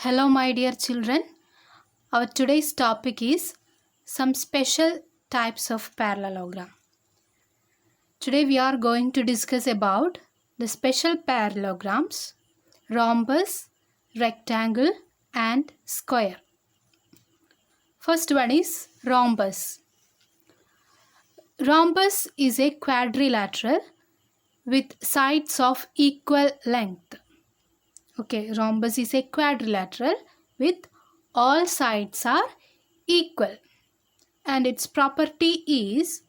Hello, my dear children. Our today's topic is some special types of parallelogram. Today we are going to discuss about the special parallelograms, rhombus, rectangle and square. First one is rhombus. Rhombus is a quadrilateral with sides of equal length. Okay, rhombus is a quadrilateral with all sides are equal, and its property is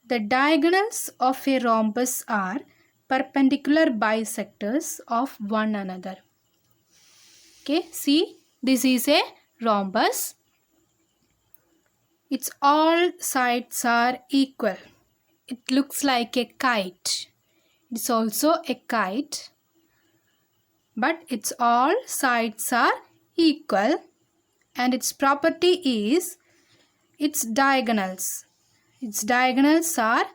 the diagonals of a rhombus are perpendicular bisectors of one another. Okay, see, this is a rhombus. Its all sides are equal. It looks like a kite. It's also a kite, but its all sides are equal, and its property is its diagonals. Its diagonals are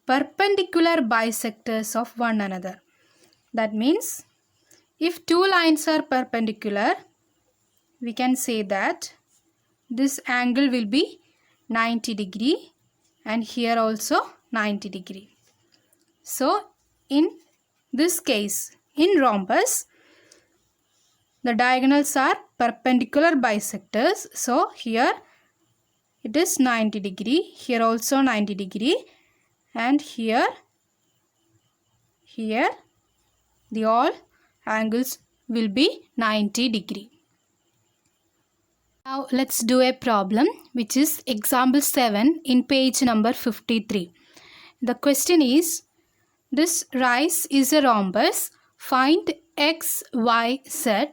perpendicular bisectors of one another. That means if two lines are perpendicular, we can say that this angle will be 90 degree and here also 90 degree. So in this case, in rhombus, the diagonals are perpendicular bisectors. So here it is 90 degree, here also 90 degree, and here the all angles will be 90 degree. Now let's do a problem which is example 7 in page number 53. The question is, this rice is a rhombus. Find x, y, z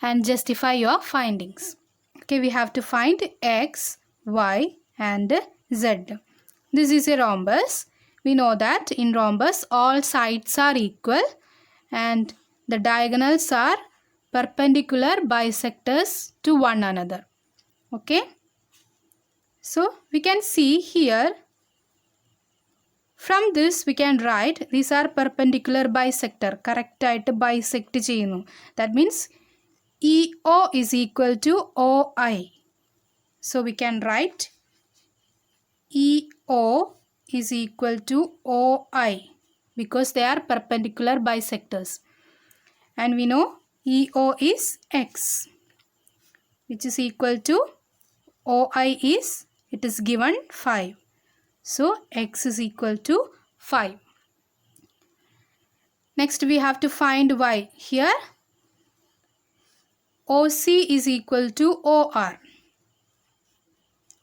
and justify your findings. Okay, we have to find x, y and z. This is a rhombus. We know that in rhombus all sides are equal and the diagonals are perpendicular bisectors to one another. Okay. So we can see here, from this we can write these are perpendicular bisector. Correct ആയിട്ട് bisect ചെയ്യുന്നു. That means EO is equal to OI. So we can write EO is equal to OI because they are perpendicular bisectors. And we know EO is X, which is equal to OI is, it is given 5. So X is equal to 5. Next we have to find Y. Here OC is equal to OR,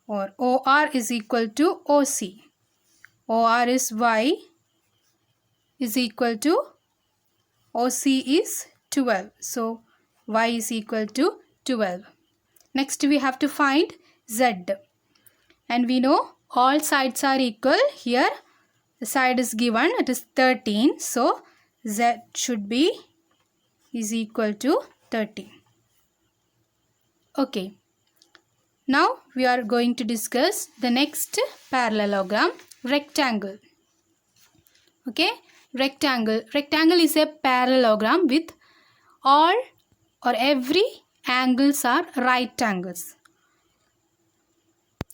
or OR is equal to OC. OR is Y is equal to OC is 12. So Y is equal to 12. Next we have to find Z. And we know all sides are equal. Here the side is given, it is 13. So Z should be is equal to 13. Okay. Now we are going to discuss the next parallelogram, rectangle. Okay. Rectangle. Rectangle is a parallelogram with all or every angles are right angles.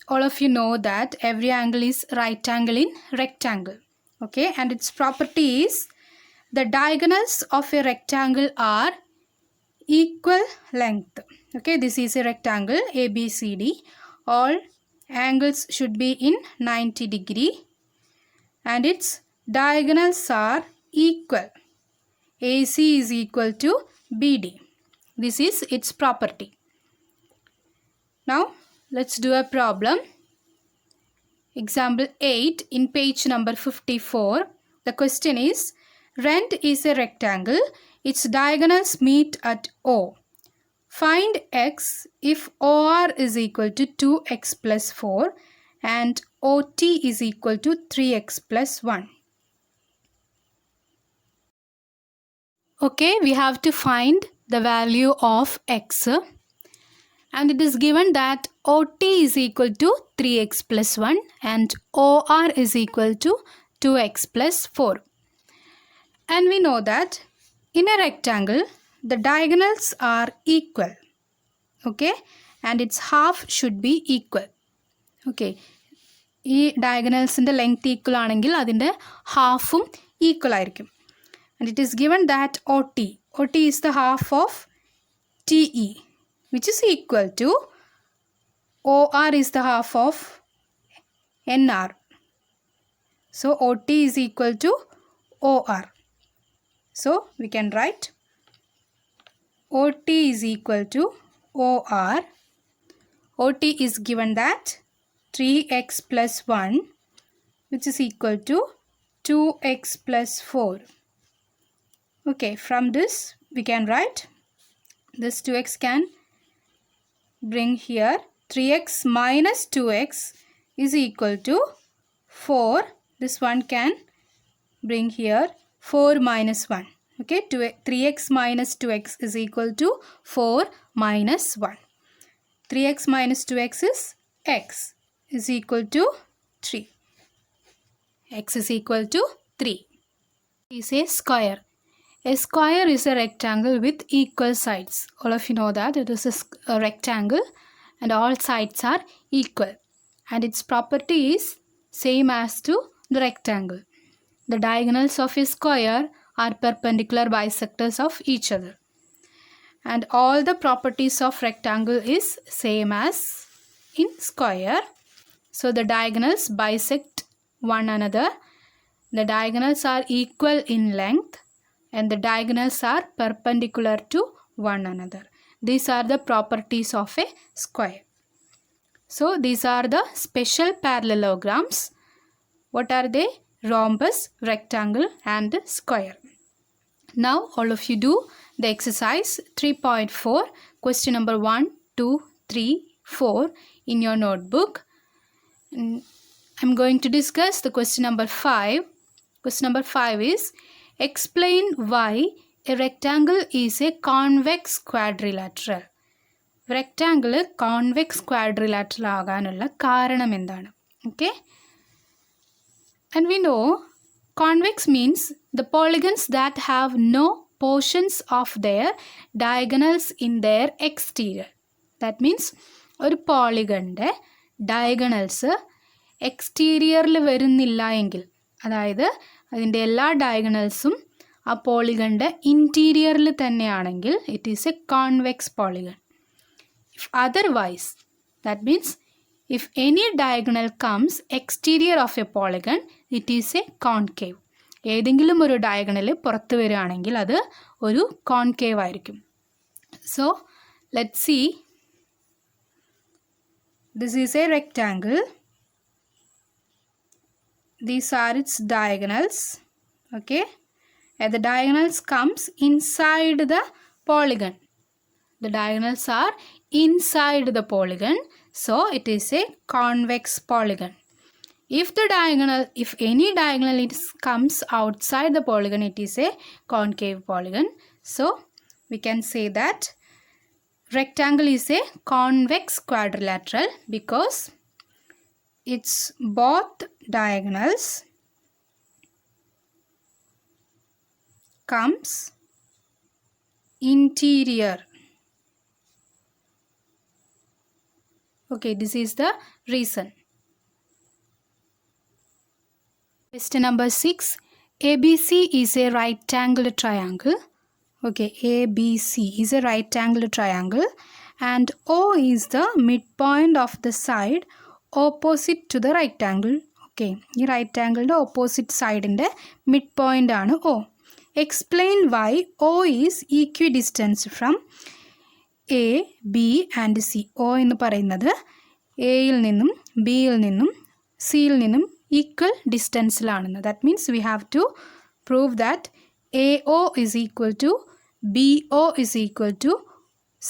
All of you know that every angle is right angle in rectangle. Okay. And its property is the diagonals of a rectangle are equal length. Okay, this is a rectangle ABCD. All angles should be in 90 degree and its diagonals are equal. AC is equal to BD. This is its property. Now let's do a problem. Example 8 in page number 54. The question is, rent is a rectangle. Its diagonals meet at O. Find x if OR is equal to 2x plus 4 and OT is equal to 3x plus 1. Okay, we have to find the value of x, and it is given that OT is equal to 3x plus 1 and OR is equal to 2x plus 4. And we know that in a rectangle the diagonals are equal. Okay, and its half should be equal. Okay, ഈ ഡയഗണൽസിൻ്റെ length equal ആണെങ്കിൽ അതിൻ്റെ ഹാഫും equal ആയിരിക്കും. And it is given that OT is the half of TE, which is equal to OR is the half of NR. So OT is equal to OR. So we can write OT is equal to OR. OT is given that 3x plus 1, which is equal to 2x plus 4. Okay, from this we can write this 2x can bring here 3x minus 2x is equal to 4. This one can bring here 4 minus 1. Okay, 3x minus 2x is equal to 4 minus 1. 3x minus 2x is x is equal to 3. X is equal to 3. Is a square. A square is a rectangle with equal sides. All of you know that it is a rectangle and all sides are equal. And its property is same as to the rectangle. The diagonals of a square are perpendicular bisectors of each other. And all the properties of rectangle is same as in square. So the diagonals bisect one another. The diagonals are equal in length and the diagonals are perpendicular to one another. These are the properties of a square. So these are the special parallelograms. What are they? Rhombus, rectangle and square. Now all of you do the exercise 3.4, question number 1, 2, 3, 4 in your notebook. I'm going to discuss the question number 5. Question number 5 is explain why a rectangle is a convex quadrilateral. Rectangle convex quadrilateral ആകാനുള്ള കാരണം എന്താണ്? Okay. And we know convex means the polygons that have no portions of their diagonals in their exterior. That means ഒരു പോളിഗണിൻ്റെ diagonals എക്സ്റ്റീരിയറിൽ വരുന്നില്ല എങ്കിൽ, അതായത് അതിൻ്റെ എല്ലാ ഡയഗണൽസും ആ പോളിഗണിൻ്റെ ഇൻറ്റീരിയറിൽ തന്നെയാണെങ്കിൽ it is a convex polygon. If otherwise, that means if any diagonal comes exterior of a polygon it is a concave. ഏതെങ്കിലും ഒരു ഡയഗണൽ പുറത്ത് വരികയാണെങ്കിൽ അത് ഒരു കോൺകേവ് ആയിരിക്കും. So let's see, this is a rectangle. These are its diagonals. Okay, and the diagonals comes inside the polygon. The diagonals are inside the polygon, so it is a convex polygon. If any diagonal comes outside the polygon, it is a concave polygon. So we can say that rectangle is a convex quadrilateral because its both diagonals comes interior. Okay, this is the reason. Question number 6. ABC is a right angled triangle. Okay, ABC is a right angled triangle and O is the midpoint of the side opposite to the right angle. Okay, ഈ right ആംഗിളിൻ്റെ opposite സൈഡിൻ്റെ mid point ആണ് O. Explain why O is equidistant from A, B and C. O എന്ന് പറയുന്നത് എയിൽ നിന്നും ബിയിൽ നിന്നും സിയിൽ നിന്നും ഈക്വൽ ഡിസ്റ്റൻസിലാണെന്ന്. That means we have to prove that AO is equal to BO is equal to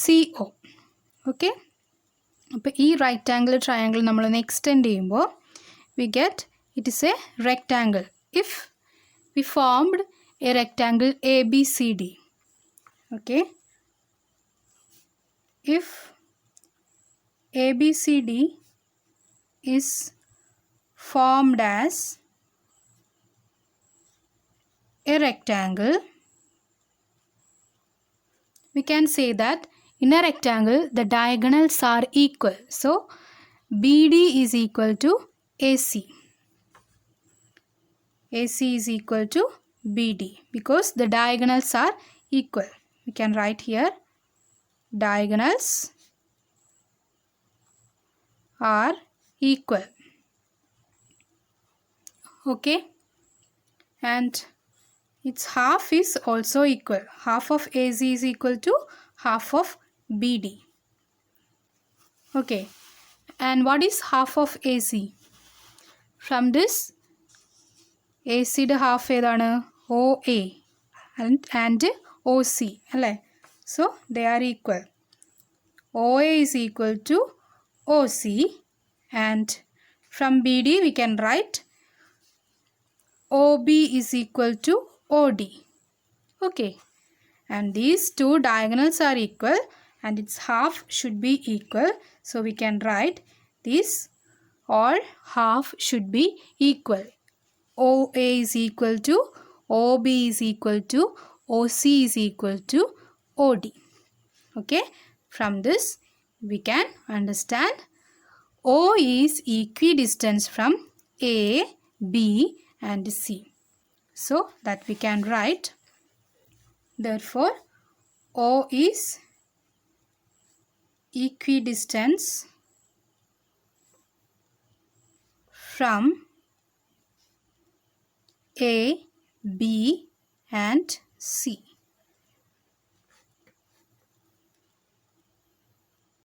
CO. Okay, അപ്പോൾ ഈ റൈറ്റ് ആംഗിൾ ട്രയാങ്കിൾ നമ്മളൊന്ന് എക്സ്റ്റെൻഡ് ചെയ്യുമ്പോൾ we get it is a rectangle. If we formed a rectangle ABCD. Okay, if ABCD is formed as a rectangle, we can say that in a rectangle the diagonals are equal. So BD is equal to AC. AC is equal to BD because the diagonals are equal. We can write here diagonals are equal. Okay, and its half is also equal. Half of AC is equal to half of BD. Okay, and what is half of AC? From this AC യുടെ half ഏതാണ്? OA and OC അല്ലേ? So they are equal. OA is equal to OC, and from BD we can write OB is equal to OD. Okay, and these two diagonals are equal and its half should be equal. So we can write this all half should be equal. OA is equal to OB is equal to OC is equal to OD. Okay, from this we can understand O is equidistant from A, B and C. So that we can write, therefore O is equidistant from A, B and C.